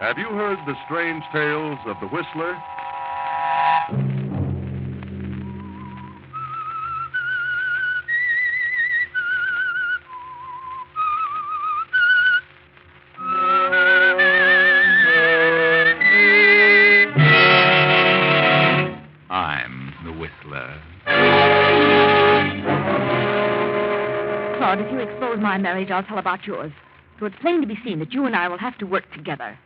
Have you heard the strange tales of the Whistler? I'm the Whistler. Claude, if you expose my marriage, I'll tell about yours. So it's plain to be seen that you and I will have to work together.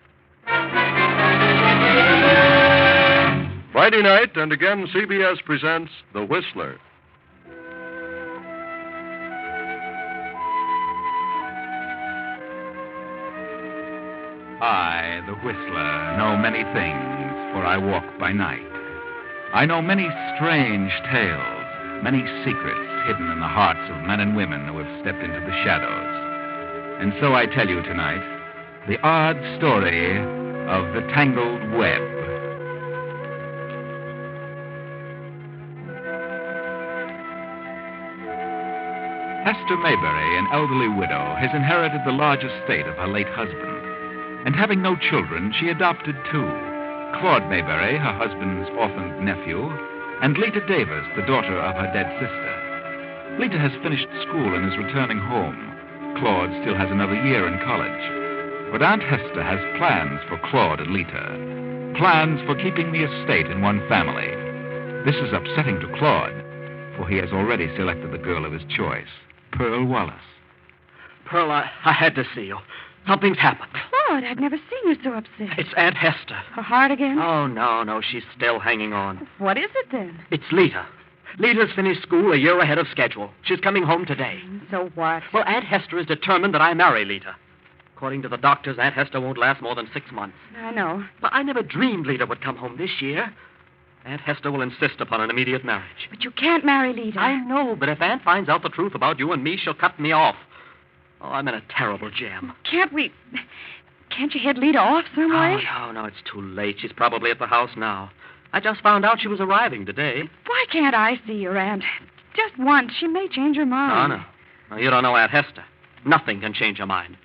Friday night, and again, CBS presents The Whistler. I, the Whistler, know many things, for I walk by night. I know many strange tales, many secrets hidden in the hearts of men and women who have stepped into the shadows. And so I tell you tonight the odd story of the Tangled Web. Hester Mayberry, an elderly widow, has inherited the large estate of her late husband. And having no children, she adopted two. Claude Mayberry, her husband's orphaned nephew, and Lita Davis, the daughter of her dead sister. Lita has finished school and is returning home. Claude still has another year in college. But Aunt Hester has plans for Claude and Lita. Plans for keeping the estate in one family. This is upsetting to Claude, for he has already selected the girl of his choice, Pearl Wallace. Pearl, I had to see you. Something's happened. Claude, I've never seen you so upset. It's Aunt Hester. Her heart again? Oh, no, she's still hanging on. What is it then? It's Lita. Lita's finished school a year ahead of schedule. She's coming home today. So what? Well, Aunt Hester is determined that I marry Lita. According to the doctors, Aunt Hester won't last more than 6 months. I know. But I never dreamed Lita would come home this year. Aunt Hester will insist upon an immediate marriage. But you can't marry Lita. I know, but if Aunt finds out the truth about you and me, she'll cut me off. Oh, I'm in a terrible jam. Can't you head Lita off some way? Oh, no, it's too late. She's probably at the house now. I just found out she was arriving today. Why can't I see your Aunt? Just once. She may change her mind. No, you don't know Aunt Hester. Nothing can change her mind.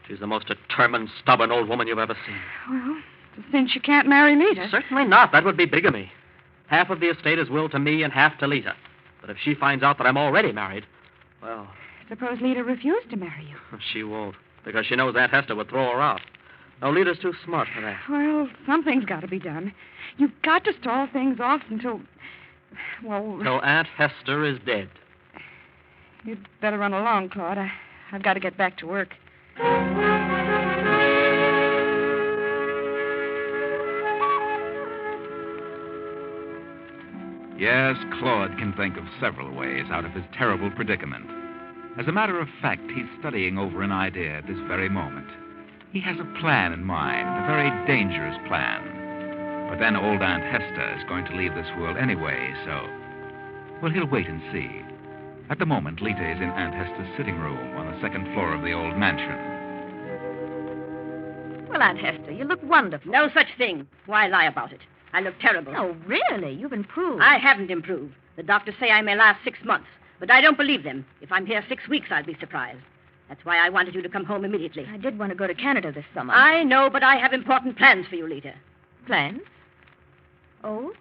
She's the most determined, stubborn old woman you've ever seen. Well, since you can't marry Lita. Certainly not. That would be bigamy. Half of the estate is willed to me and half to Lita. But if she finds out that I'm already married, well... Suppose Lita refused to marry you. She won't, because she knows Aunt Hester would throw her out. No, Lita's too smart for that. Well, something's got to be done. You've got to stall things off until... Well... Till Aunt Hester is dead. You'd better run along, Claude. I've got to get back to work. Yes, Claude can think of several ways out of his terrible predicament. As a matter of fact, he's studying over an idea at this very moment. He has a plan in mind, a very dangerous plan. But then old Aunt Hester is going to leave this world anyway, so... Well, he'll wait and see. At the moment, Lita is in Aunt Hester's sitting room on the second floor of the old mansion. Well, Aunt Hester, you look wonderful. No such thing. Why lie about it? I look terrible. Oh, really? You've improved. I haven't improved. The doctors say I may last 6 months, but I don't believe them. If I'm here 6 weeks, I'll be surprised. That's why I wanted you to come home immediately. I did want to go to Canada this summer. I know, but I have important plans for you, Lita. Plans? Oh?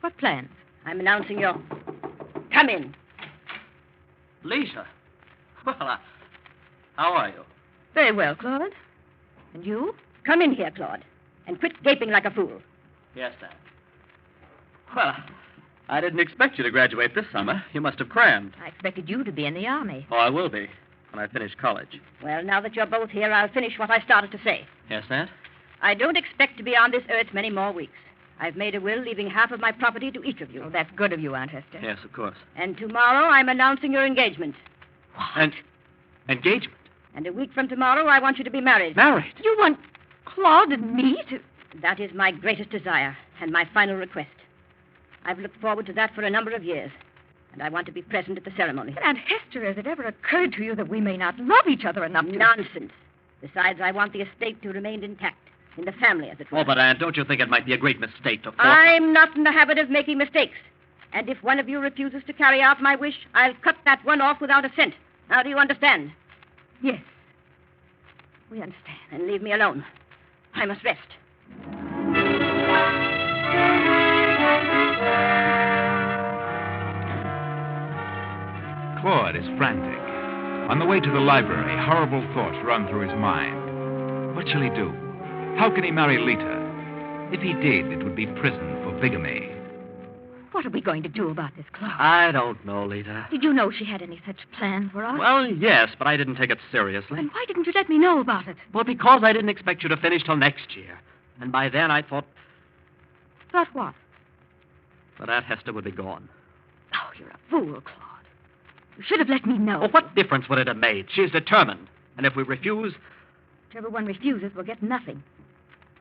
What plans? I'm announcing your... Come in. Lisa. Well, how are you? Very well, Claude. And you? Come in here, Claude, and quit gaping like a fool. Yes, sir. Well, I didn't expect you to graduate this summer. You must have crammed. I expected you to be in the Army. Oh, I will be when I finish college. Well, now that you're both here, I'll finish what I started to say. Yes, Aunt? I don't expect to be on this earth many more weeks. I've made a will leaving half of my property to each of you. Oh, that's good of you, Aunt Hester. Yes, of course. And tomorrow I'm announcing your engagement. What? Engagement? And a week from tomorrow, I want you to be married. Married? You want Claude and me to... That is my greatest desire and my final request. I've looked forward to that for a number of years, and I want to be present at the ceremony. But Aunt Hester, has it ever occurred to you that we may not love each other enough to... Nonsense. Besides, I want the estate to remain intact, in the family, as it were. Oh, but, Aunt, don't you think it might be a great mistake to force... I'm not in the habit of making mistakes. And if one of you refuses to carry out my wish, I'll cut that one off without a cent. Now, do you understand? Yes. We understand. Then leave me alone. I must rest. Claude is frantic. On the way to the library, horrible thoughts run through his mind. What shall he do? How can he marry Lita? If he did, it would be prison for bigamy. What are we going to do about this, Claude? I don't know, Lita. Did you know she had any such plan for us? Well, yes, but I didn't take it seriously. Then why didn't you let me know about it? Well, because I didn't expect you to finish till next year. And by then I thought Thought what? that Aunt Hester would be gone. Oh, you're a fool, Claude. You should have let me know. Well, what difference would it have made? She's determined. And if we refuse... Whichever one refuses will get nothing.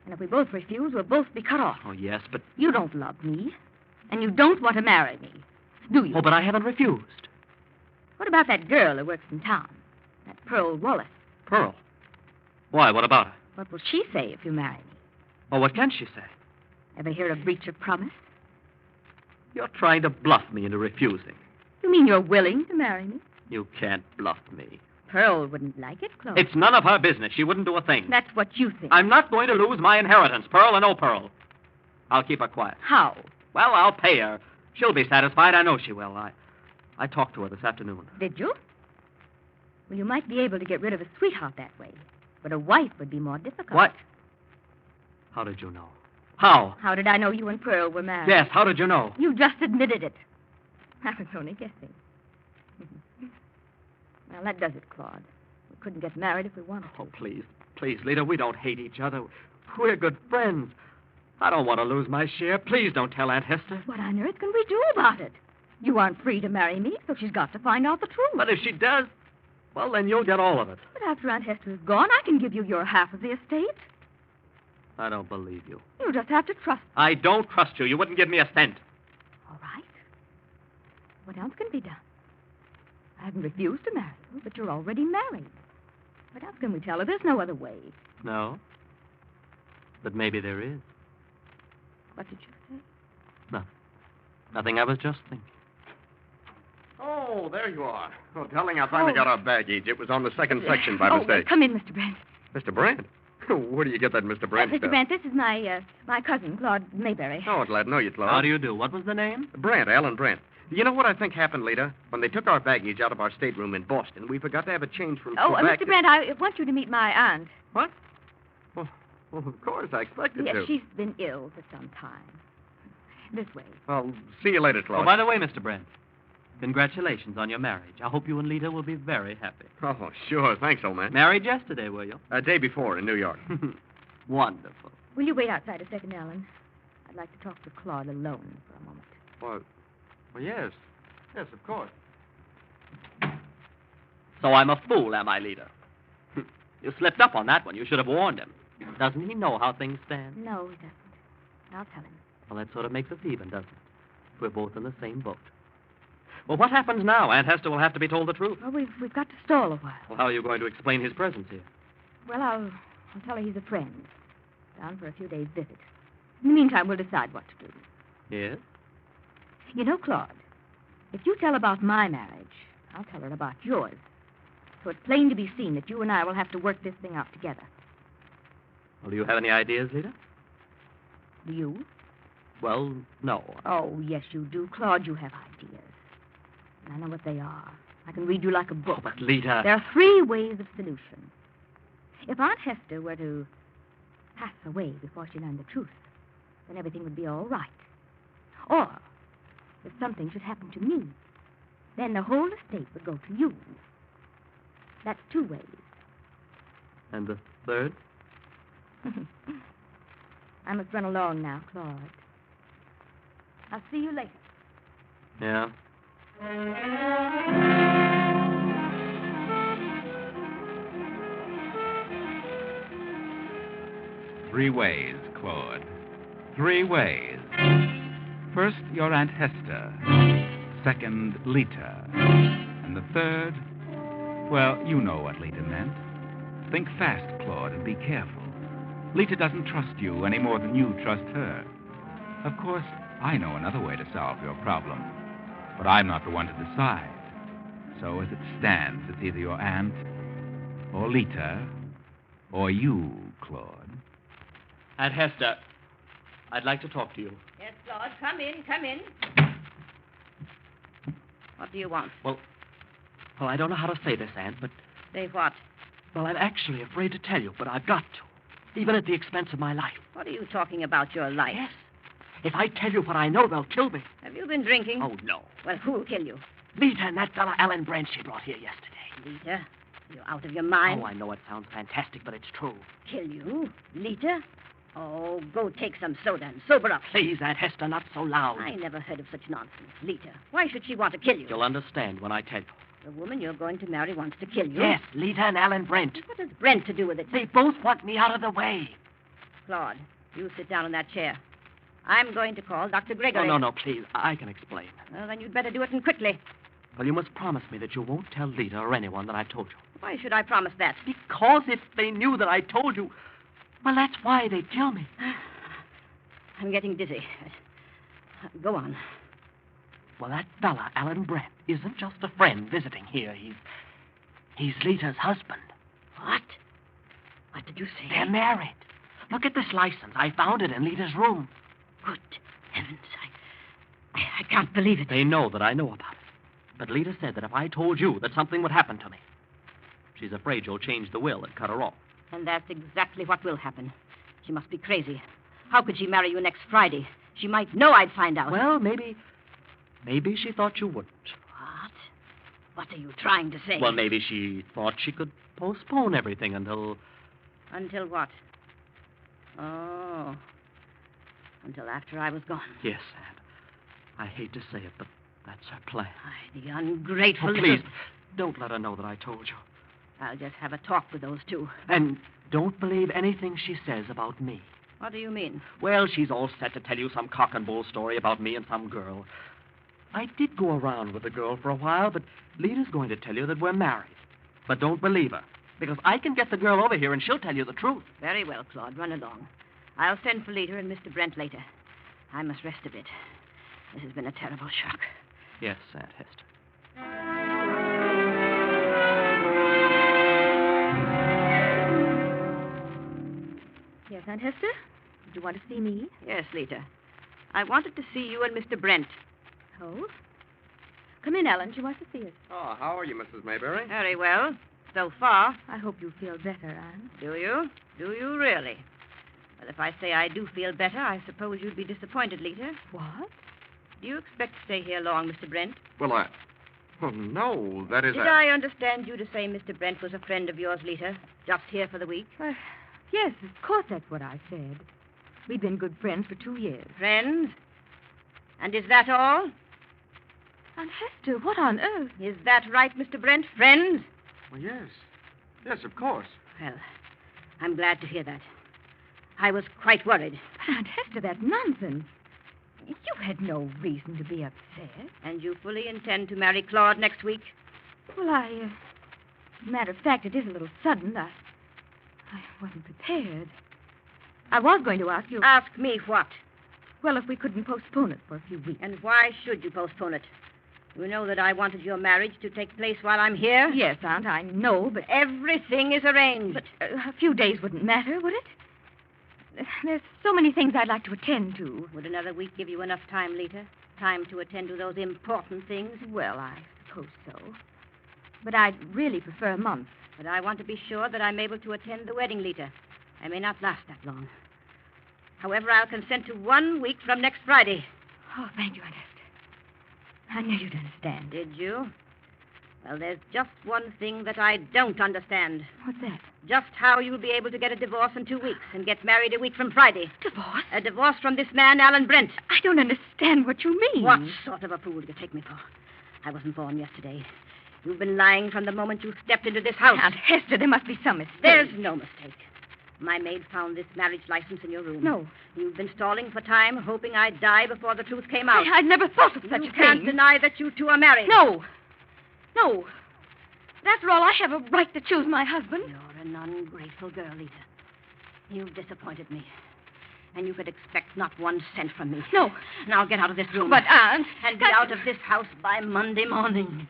And if we both refuse, we'll both be cut off. Oh, yes, but... You don't love me. And you don't want to marry me. Do you? Oh, but I haven't refused. What about that girl who works in town? That Pearl Wallace. Pearl? Why, what about her? What will she say if you marry me? Oh, what can she say? Ever hear of breach of promise? You're trying to bluff me into refusing. You mean you're willing to marry me? You can't bluff me. Pearl wouldn't like it, Claude. It's none of her business. She wouldn't do a thing. That's what you think. I'm not going to lose my inheritance, Pearl or no Pearl. I'll keep her quiet. How? Well, I'll pay her. She'll be satisfied. I know she will. I talked to her this afternoon. Did you? Well, you might be able to get rid of a sweetheart that way. But a wife would be more difficult. What? How did you know? How? How did I know you and Pearl were married? Yes, how did you know? You just admitted it. I was only guessing. Well, that does it, Claude. We couldn't get married if we wanted to. Oh, please. Please, Lita, we don't hate each other. We're good friends. I don't want to lose my share. Please don't tell Aunt Hester. What on earth can we do about it? You aren't free to marry me, so she's got to find out the truth. But if she does, well, then you'll get all of it. But after Aunt Hester is gone, I can give you your half of the estate. I don't believe you. You just have to trust. I don't trust you. You wouldn't give me a cent. All right. What else can be done? I haven't refused to marry you, but you're already married. What else can we tell her? There's no other way. No. But maybe there is. What did you say? Nothing. I was just thinking. Oh, there you are. Oh, darling, I finally got our baggage. It was on the second section by mistake. Come in, Mr. Brent. Mr. Brandt? Where do you get that Mr. Brandt Mr. stuff? Brent, this is my cousin, Claude Mayberry. Oh, glad to know you, Claude. How do you do? What was the name? Brandt, Alan Brandt. You know what I think happened, Lita? When they took our baggage out of our stateroom in Boston, we forgot to have a change from Quebec. Mr. Brent, I want you to meet my aunt. What? Well, of course, I expected Yes, to. she's been ill for some time. This way. Well, see you later, Claude. Oh, by the way, Mr. Brent, congratulations on your marriage. I hope you and Lita will be very happy. Oh, sure. Thanks, old man. Married yesterday, were you? Day before in New York. Wonderful. Will you wait outside a second, Alan? I'd like to talk to Claude alone for a moment. Well, yes. Yes, of course. So I'm a fool, am I, Lita? You slipped up on that one. You should have warned him. Doesn't he know how things stand? No, he doesn't. I'll tell him. Well, that sort of makes us even, doesn't it? We're both in the same boat. Well, what happens now? Aunt Hester will have to be told the truth. Well, we've got to stall a while. Well, how are you going to explain his presence here? Well, I'll tell her he's a friend. Down for a few days' visit. In the meantime, we'll decide what to do. Yes? You know, Claude, if you tell about my marriage, I'll tell her about yours. So it's plain to be seen that you and I will have to work this thing out together. Well, do you have any ideas, Lita? Do you? Well, no. Oh, yes, you do. Claude, you have ideas. And I know what they are. I can read you like a book. Oh, but Lita... There are 3 ways of solution. If Aunt Hester were to pass away before she learned the truth, then everything would be all right. Or, if something should happen to me, then the whole estate would go to you. That's 2 ways. And the third? I must run along now, Claude. I'll see you later. Yeah? Three ways, Claude. 3 ways. First, your Aunt Hester. Second, Lita. And the third, well, you know what Lita meant. Think fast, Claude, and be careful. Lita doesn't trust you any more than you trust her. Of course, I know another way to solve your problem, but I'm not the one to decide. So as it stands, it's either your aunt, or Lita, or you, Claude. Aunt Hester, I'd like to talk to you. Yes, Claude, come in, come in. What do you want? Well, I don't know how to say this, Aunt, but... Say what? Well, I'm actually afraid to tell you, but I've got to. Even at the expense of my life. What are you talking about, your life? Yes. If I tell you what I know, they'll kill me. Have you been drinking? Oh, no. Well, who'll kill you? Lita and that fella Alan Brent she brought here yesterday. Lita? You're out of your mind. Oh, I know it sounds fantastic, but it's true. Kill you? Lita? Oh, go take some soda and sober up. Please, Aunt Hester, not so loud. I never heard of such nonsense. Lita, why should she want to kill you? You'll understand when I tell you. The woman you're going to marry wants to kill you. Yes, Lita and Alan Brent. What has Brent to do with it? They both want me out of the way. Claude, you sit down in that chair. I'm going to call Dr. Gregory. Oh, no, please. I can explain. Well, then you'd better do it and quickly. Well, you must promise me that you won't tell Lita or anyone that I told you. Why should I promise that? Because if they knew that I told you, well, that's why they'd kill me. I'm getting dizzy. Go on. Well, that fella, Alan Brent, isn't just a friend visiting here. He's Lita's husband. What? What did you say? They're married. Look at this license. I found it in Lita's room. Good heavens. I can't believe it. They know that I know about it. But Lita said that if I told you that something would happen to me, she's afraid you'll change the will and cut her off. And that's exactly what will happen. She must be crazy. How could she marry you next Friday? She might know I'd find out. Well, maybe she thought you wouldn't. What? What are you trying to say? Well, maybe she thought she could postpone everything until... Until what? Oh. Until after I was gone. Yes, Aunt. I hate to say it, but that's her plan. The ungrateful... Oh, please, don't let her know that I told you. I'll just have a talk with those two. And don't believe anything she says about me. What do you mean? Well, she's all set to tell you some cock and bull story about me and some girl. I did go around with the girl for a while, but Lita's going to tell you that we're married. But don't believe her, because I can get the girl over here and she'll tell you the truth. Very well, Claude. Run along. I'll send for Lita and Mr. Brent later. I must rest a bit. This has been a terrible shock. Yes, Aunt Hester. Yes, Aunt Hester? Did you want to see me? Yes, Lita. I wanted to see you and Mr. Brent. Oh? Come in, Ellen. She wants to see us. Oh, how are you, Mrs. Mayberry? Very well. So far. I hope you feel better, Anne. Do you? Do you really? Well, if I say I do feel better, I suppose you'd be disappointed, Lita. What? Do you expect to stay here long, Mr. Brent? Well, well, no, that is... Did I understand you to say Mr. Brent was a friend of yours, Lita? Just here for the week? Yes, of course that's what I said. We've been good friends for 2 years. Friends? And is that all? Aunt Hester, what on earth? Is that right, Mr. Brent? Friends? Well, yes. Yes, of course. Well, I'm glad to hear that. I was quite worried. But, Aunt Hester, that's nonsense. You had no reason to be upset. And you fully intend to marry Claude next week? Well, matter of fact, it is a little sudden. I wasn't prepared. I was going to ask you... Ask me what? Well, if we couldn't postpone it for a few weeks. And why should you postpone it? You know that I wanted your marriage to take place while I'm here? Yes, Aunt, I know, but... Everything is arranged. But a few days wouldn't matter, would it? There's so many things I'd like to attend to. Would another week give you enough time, Lita? Time to attend to those important things? Well, I suppose so. But I'd really prefer a month. But I want to be sure that I'm able to attend the wedding, Lita. I may not last that long. However, I'll consent to 1 week from next Friday. Oh, thank you, Aunt Hester. I knew you'd understand. Did you? Well, there's just one thing that I don't understand. What's that? Just how you'll be able to get a divorce in 2 weeks and get married a week from Friday. Divorce? A divorce from this man, Alan Brent. I don't understand what you mean. What sort of a fool do you take me for? I wasn't born yesterday. You've been lying from the moment you stepped into this house. Aunt Hester, there must be some mistake. There's no mistake. My maid found this marriage license in your room. No. You've been stalling for time, hoping I'd die before the truth came out. I'd never thought of such a thing. You can't deny that you two are married. No. No. After all, I have a right to choose my husband. You're an ungrateful girl, Lita. You've disappointed me. And you could expect not 1 cent from me. No. Now get out of this room. But, Aunt... And be out of this house by Monday morning.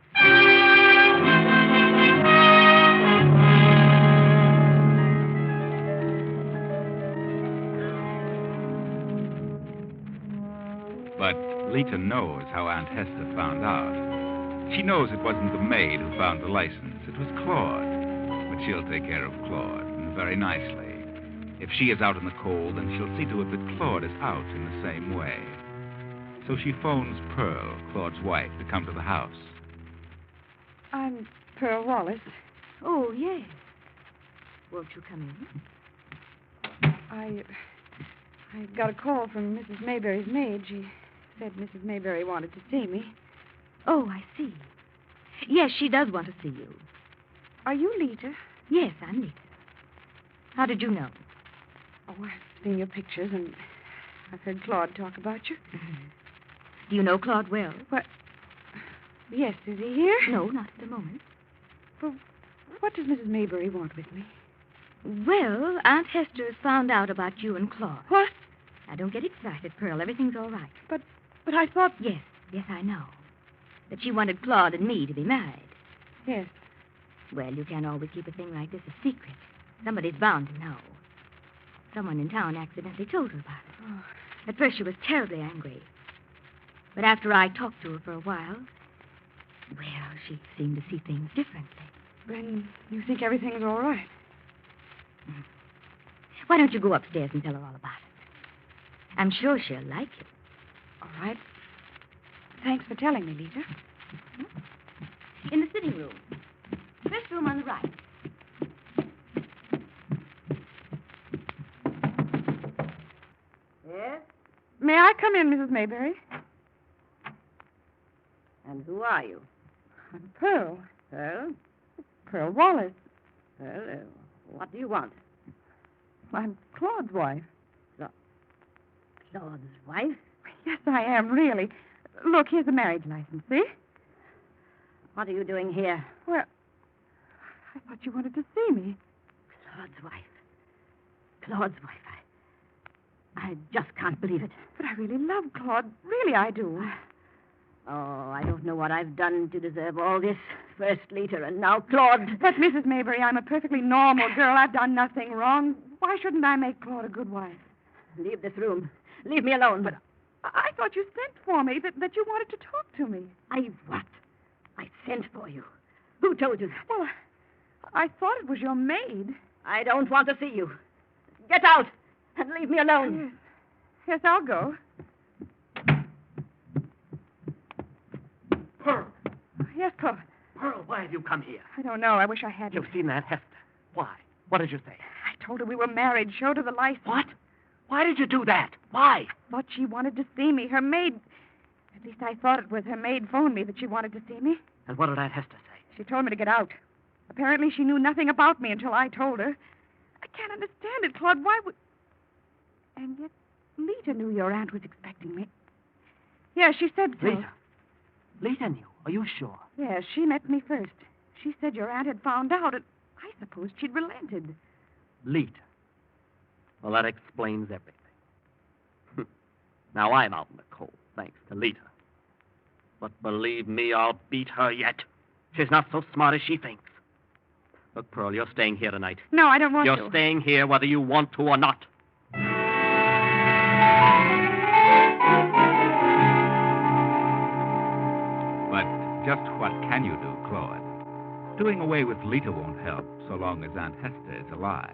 Lita knows how Aunt Hester found out. She knows it wasn't the maid who found the license. It was Claude. But she'll take care of Claude, and very nicely. If she is out in the cold, then she'll see to it that Claude is out in the same way. So she phones Pearl, Claude's wife, to come to the house. I'm Pearl Wallace. Oh, yes. Won't you come in? I got a call from Mrs. Mayberry's maid. She said Mrs. Mayberry wanted to see me. Oh, I see. Yes, she does want to see you. Are you Lita? Yes, I'm Lita. How did you know? Oh, I've seen your pictures, and I've heard Claude talk about you. Do you know Claude well? What? Yes, is he here? No, not at the moment. Well, what does Mrs. Mayberry want with me? Well, Aunt Hester has found out about you and Claude. What? Now, don't get excited, Pearl. Everything's all right. But I thought... Yes, I know. That she wanted Claude and me to be married. Yes. Well, you can't always keep a thing like this a secret. Somebody's bound to know. Someone in town accidentally told her about it. Oh. At first, she was terribly angry. But after I talked to her for a while, well, she seemed to see things differently. Then you think everything's all right? Why don't you go upstairs and tell her all about it? I'm sure she'll like you. All right. Thanks for telling me, Lita. In the sitting room. First room on the right. Yes? May I come in, Mrs. Mayberry? And who are you? I'm Pearl. Pearl? Pearl Wallace. Well, what do you want? I'm Claude's wife. Claude's wife? Yes, I am, really. Look, here's the marriage license, see? What are you doing here? Well, I thought you wanted to see me. Claude's wife. Claude's wife. I just can't believe it. But I really love Claude. Really, I do. Oh, I don't know what I've done to deserve all this. First Lita and now Claude. But, Mrs. Mayberry, I'm a perfectly normal girl. I've done nothing wrong. Why shouldn't I make Claude a good wife? Leave this room. Leave me alone. But I thought you sent for me, that you wanted to talk to me. I what? I sent for you. Who told you that? Well, I thought it was your maid. I don't want to see you. Get out and leave me alone. Yes, I'll go. Pearl! Yes, Claude. Pearl, why have you come here? I don't know. I wish I hadn't. You've seen Aunt Hester. Why? What did you say? I told her we were married. Showed her the license. What? Why did you do that? Why? Thought she wanted to see me. Her maid... At least I thought it was her maid phoned me that she wanted to see me. And what did Aunt Hester say? She told me to get out. Apparently she knew nothing about me until I told her. I can't understand it, Claude. Why would... And yet Lita knew your aunt was expecting me. Yes, she said so. Lita? Lita knew. Are you sure? Yes, she met me first. She said your aunt had found out, and I supposed she'd relented. Lita. Well, that explains everything. Now I'm out in the cold, thanks to Lita. But believe me, I'll beat her yet. She's not so smart as she thinks. Look, Pearl, you're staying here tonight. No, I don't want to. You're staying here whether you want to or not. But just what can you do, Claude? Doing away with Lita won't help so long as Aunt Hester is alive.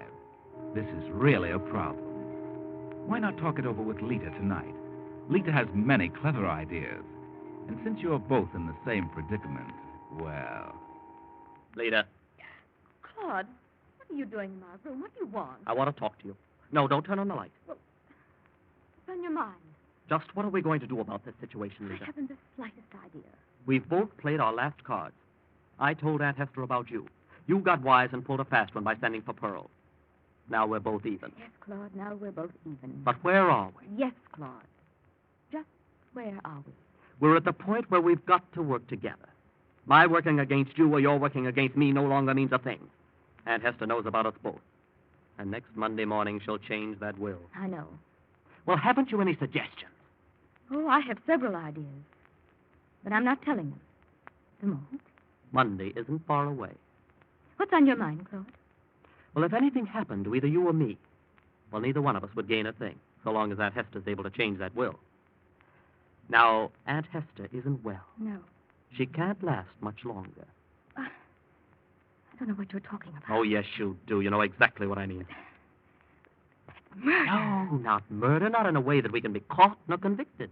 This is really a problem. Why not talk it over with Lita tonight? Lita has many clever ideas. And since you're both in the same predicament, well... Lita, Claude, what are you doing in my room? What do you want? I want to talk to you. No, don't turn on the light. What's on your mind? Just what are we going to do about this situation, I Lita? haven't the slightest idea. We've both played our last cards. I told Aunt Hester about you. You got wise and pulled a fast one by sending for Pearl. Now we're both even. Yes, Claude, now we're both even. But where are we? Yes, Claude. Just where are we? We're at the point where we've got to work together. My working against you or your working against me no longer means a thing. Aunt Hester knows about us both. And next Monday morning she'll change that will. I know. Well, haven't you any suggestions? Oh, I have several ideas. But I'm not telling them. At the moment. Monday isn't far away. What's on your mind, Claude? Well, if anything happened to either you or me, well, neither one of us would gain a thing, so long as Aunt Hester's able to change that will. Now, Aunt Hester isn't well. No. She can't last much longer. I don't know what you're talking about. Oh, yes, you do. You know exactly what I mean. Murder. No, not murder, not in a way that we can be caught nor convicted.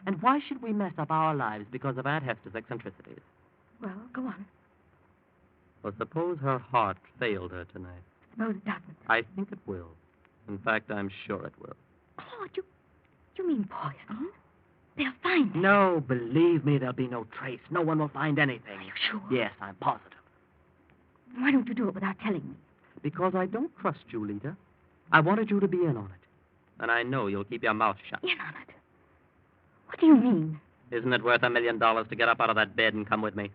And why should we mess up our lives because of Aunt Hester's eccentricities? Well, go on. Well, suppose her heart failed her tonight. Suppose it doesn't. I think it will. In fact, I'm sure it will. Claude, you mean poison? They'll find it. No, believe me, there'll be no trace. No one will find anything. Are you sure? Yes, I'm positive. Why don't you do it without telling me? Because I don't trust you, Lita. I wanted you to be in on it. And I know you'll keep your mouth shut. In on it? What do you mean? Isn't it worth $1 million to get up out of that bed and come with me?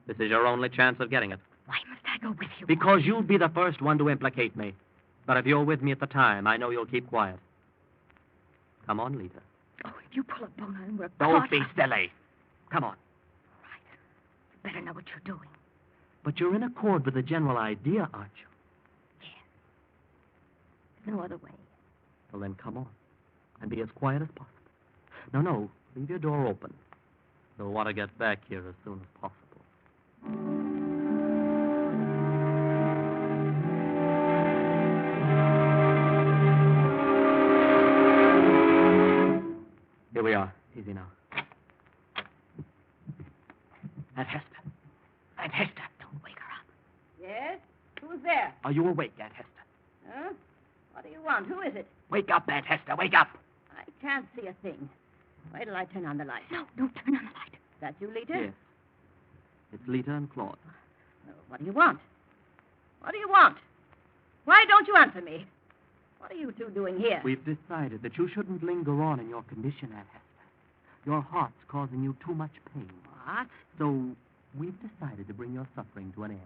This is your only chance of getting it. Why must I go with you? Because you'll be the first one to implicate me. But if you're with me at the time, I know you'll keep quiet. Come on, Lita. Oh, if you pull a boner and we're Don't caught... be silly. Come on. Right. You better know what you're doing. But you're in accord with the general idea, aren't you? Yes. There's no other way. Well, then come on. And be as quiet as possible. No, leave your door open. You'll want to get back here as soon as possible. Here we are. Easy now. Aunt Hester. Aunt Hester. Don't wake her up. Yes? Who's there? Are you awake, Aunt Hester? Huh? What do you want? Who is it? Wake up, Aunt Hester. Wake up. I can't see a thing. Wait till I turn on the light. No, don't turn on the light. That you, Lita? Yes. It's Lita and Claude. Well, what do you want? What do you want? Why don't you answer me? What are you two doing here? We've decided that you shouldn't linger on in your condition, Aunt Hester. Your heart's causing you too much pain. What? So we've decided to bring your suffering to an end.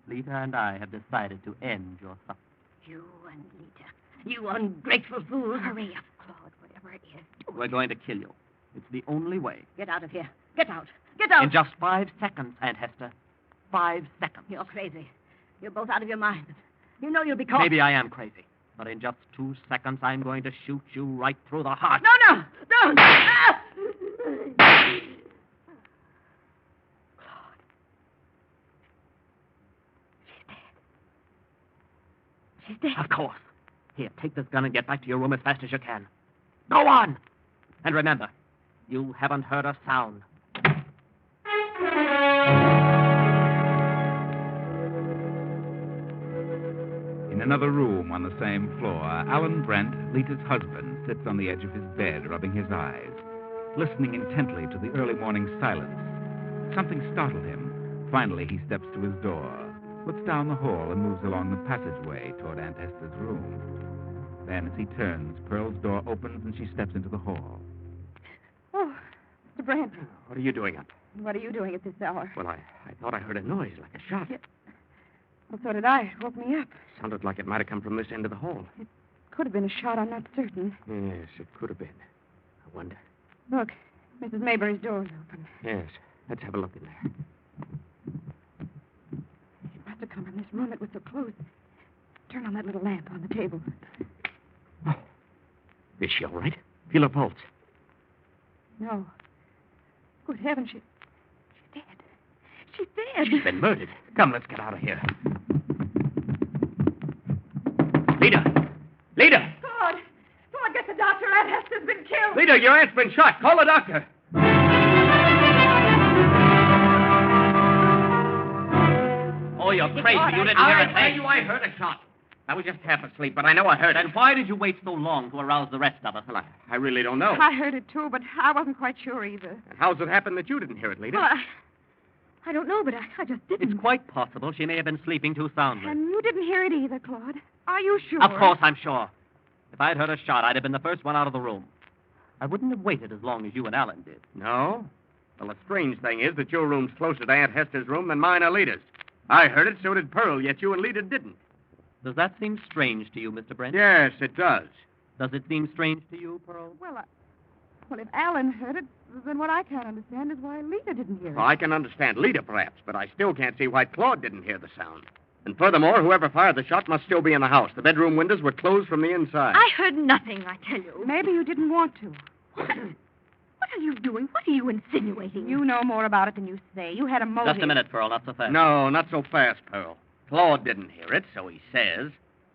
Lita and I have decided to end your suffering. You and Lita. You ungrateful fool. Hurry up, Claude, whatever it is. Do We're going to kill you. It's the only way. Get out of here. Get out. Get out. In just 5 seconds, Aunt Hester. 5 seconds. You're crazy. You're both out of your minds. You know you'll be caught. Maybe I am crazy. But in just 2 seconds, I'm going to shoot you right through the heart. No. Don't. Ah! She's dead. Of course. Here, take this gun and get back to your room as fast as you can. Go on! And remember, you haven't heard a sound. In another room on the same floor, Alan Brent, Lita's husband, sits on the edge of his bed, rubbing his eyes, listening intently to the early morning silence. Something startled him. Finally, he steps to his door, looks down the hall, and moves along the passageway toward Aunt Hester's room. Then, as he turns, Pearl's door opens and she steps into the hall. Oh, Mr. Brent, What are you doing up? what are you doing at this hour? Well, I thought I heard a noise like a shot. Yeah. Well, so did I. It woke me up. Sounded like it might have come from this end of the hall. Could have been a shot, I'm not certain. Yes, it could have been. I wonder. Look, Mrs. Maybury's door's open. Yes, let's have a look in there. She must have come from this room. It was so close. Turn on that little lamp on the table. Oh, is she all right? Feel her pulse. No. Good heavens, she's dead. She's dead. She's been murdered. Come, let's get out of here. Lita! Lita! God! Someone get the doctor. Aunt Hester's been killed. Lita, your aunt's been shot. Call the doctor. Oh, you're crazy. You didn't hear a I tell thing. you, I heard a shot. I was just half asleep, but I know I heard it. And why did you wait so long to arouse the rest of us? Well, I really don't know. I heard it, too, but I wasn't quite sure either. And how's it happen that you didn't hear it, Lita? Well, I don't know, but I just didn't. It's quite possible she may have been sleeping too soundly. And you didn't hear it either, Claude. Are you sure? Of course, I'm sure. If I'd heard a shot, I'd have been the first one out of the room. I wouldn't have waited as long as you and Alan did. No? Well, the strange thing is that your room's closer to Aunt Hester's room than mine or Lita's. I heard it, so did Pearl, yet you and Lita didn't. Does that seem strange to you, Mr. Brent? Yes, it does. Does it seem strange to you, Pearl? Well, if Alan heard it, then what I can't understand is why Lita didn't hear it. Well, I can understand Lita, perhaps, but I still can't see why Claude didn't hear the sound. And furthermore, whoever fired the shot must still be in the house. The bedroom windows were closed from the inside. I heard nothing, I tell you. Maybe you didn't want to. are you doing? What are you insinuating? You know more about it than you say. You had a motive. Just a minute, Pearl, not so fast. No, not so fast, Pearl. Claude didn't hear it, so he says.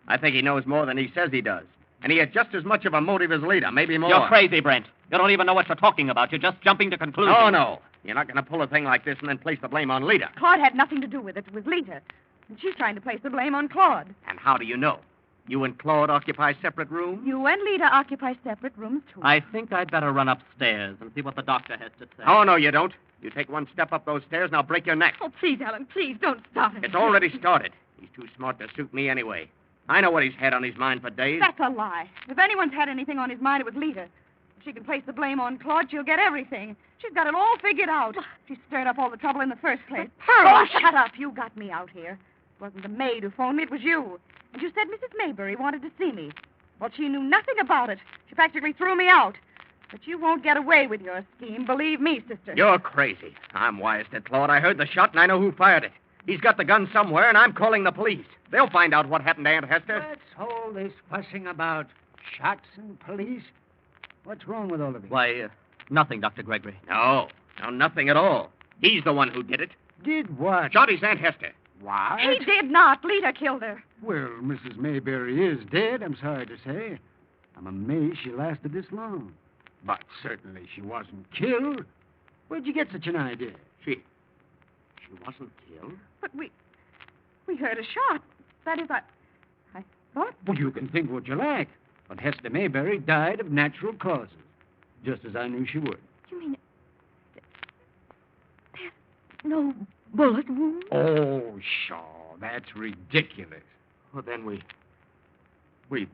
I think he knows more than he says he does. And he had just as much of a motive as Lita, maybe more. You're crazy, Brent. You don't even know what you're talking about. You're just jumping to conclusions. Oh, no. You're not going to pull a thing like this and then place the blame on Lita. Claude had nothing to do with it. It was Lita. And she's trying to place the blame on Claude. And how do you know? You and Claude occupy separate rooms? You and Lita occupy separate rooms, too. I think I'd better run upstairs and see what the doctor has to say. Oh, no, you don't. You take one step up those stairs and I'll break your neck. Oh, please, Ellen, please, don't start it. It's already started. He's too smart to suit me anyway. I know what he's had on his mind for days. That's a lie. If anyone's had anything on his mind, it was Lita. If she can place the blame on Claude, she'll get everything. She's got it all figured out. She stirred up all the trouble in the first place. Pearl! Oh, shut up. You got me out here. It wasn't the maid who phoned me, it was you. And you said Mrs. Maybury wanted to see me. Well, she knew nothing about it. She practically threw me out. But you won't get away with your scheme, believe me, sister. You're crazy. I'm wise to Claude. I heard the shot and I know who fired it. He's got the gun somewhere and I'm calling the police. They'll find out what happened to Aunt Hester. What's all this fussing about? Shots and police? What's wrong with all of you? Why, nothing, Dr. Gregory. No, nothing at all. He's the one who did it. Did what? Shot his Aunt Hester. What? He did not. Lita killed her. Well, Mrs. Mayberry is dead, I'm sorry to say. I'm amazed she lasted this long. But certainly she wasn't killed. Where'd you get such an idea? She wasn't killed? But we heard a shot. That is, I thought... Well, you can think what you like. But Hester Mayberry died of natural causes, just as I knew she would. You mean there's no bullet wound? Oh, Shaw, that's ridiculous. Well, then we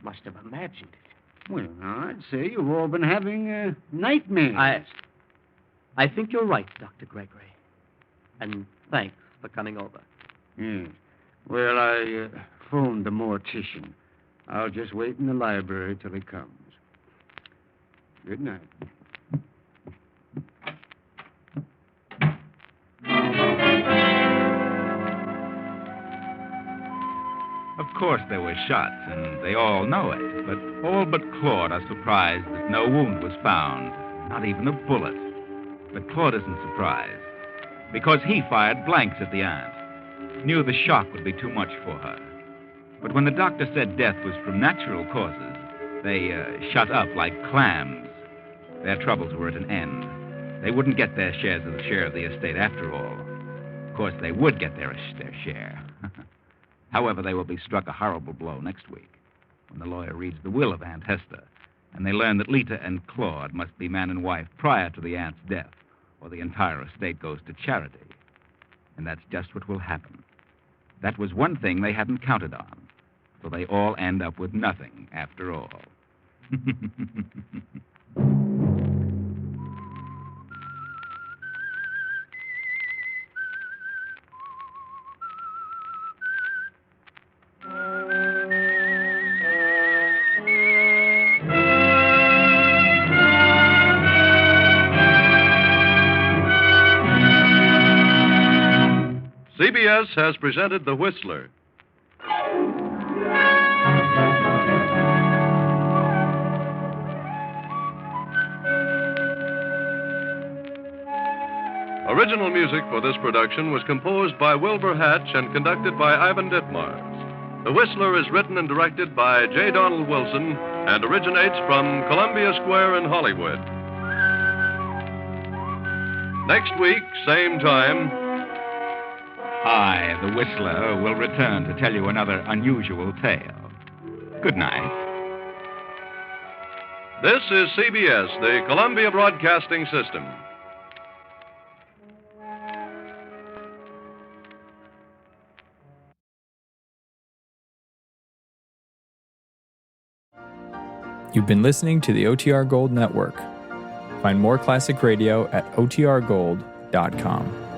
must have imagined it. Well, I'd say you've all been having nightmares. I think you're right, Dr. Gregory. And thanks for coming over. Yes. Well, I phoned the mortician. I'll just wait in the library till he comes. Good night. Of course there were shots, and they all know it, but all but Claude are surprised that no wound was found, not even a bullet. But Claude isn't surprised, because he fired blanks at the aunt, knew the shock would be too much for her. But when the doctor said death was from natural causes, they shut up like clams. Their troubles were at an end. They wouldn't get their share of the estate after all. Of course, they would get their share. However, they will be struck a horrible blow next week when the lawyer reads the will of Aunt Hester, and they learn that Lita and Claude must be man and wife prior to the aunt's death, or the entire estate goes to charity. And that's just what will happen. That was one thing they hadn't counted on. So they all end up with nothing after all. CBS has presented The Whistler. Original music for this production was composed by Wilbur Hatch and conducted by Ivan Ditmars. The Whistler is written and directed by J. Donald Wilson and originates from Columbia Square in Hollywood. Next week, same time, I, the Whistler, will return to tell you another unusual tale. Good night. this is CBS, the Columbia Broadcasting System. You've been listening to the OTR Gold Network. Find more classic radio at otrgold.com.